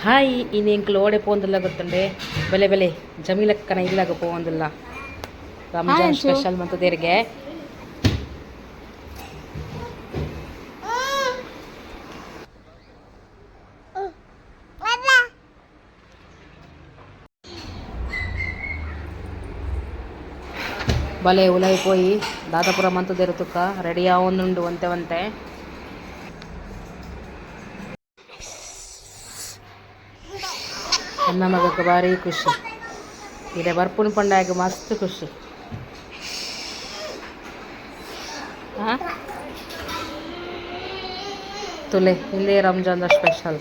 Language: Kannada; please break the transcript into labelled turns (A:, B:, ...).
A: ഹായ് ഇനി എനിക്ക് ലോടെ പോകുന്നില്ല ಗೊತ್ತುಂಡೆ ಬೆಲೆ ಬೆಲೆ ಜಮೀಲಕ್ಕನ ಇಲ್ಲಾಗ പോകുന്നിಲ್ಲ ರಂಜಾನ್ ಸ್ಪೆಷಲ್ ಮತ್ತು ದೇರಿಗೆ ಬಲೆ ಉಲೈ ಪೋಯಿ ದಾದಾಪುರ ಮಂತದೇರು ತುಕ್ಕ ರೆಡಿ ಆವೊಂದುಂಡು ಒಂತೆ ಒಂತೆ ನನ್ನ ಮಗಕ್ಕೆ ಭಾರಿ ಖುಷಿ ಇದೆ ಬರ್ಪುನ ಪಂಡಾಗ ಮಸ್ತ್ ಖುಷಿ ಹಾಂ ತುಲೆ ಹಿಂದೆ ರಂಜಾನ್ ಸ್ಪೆಷಲ್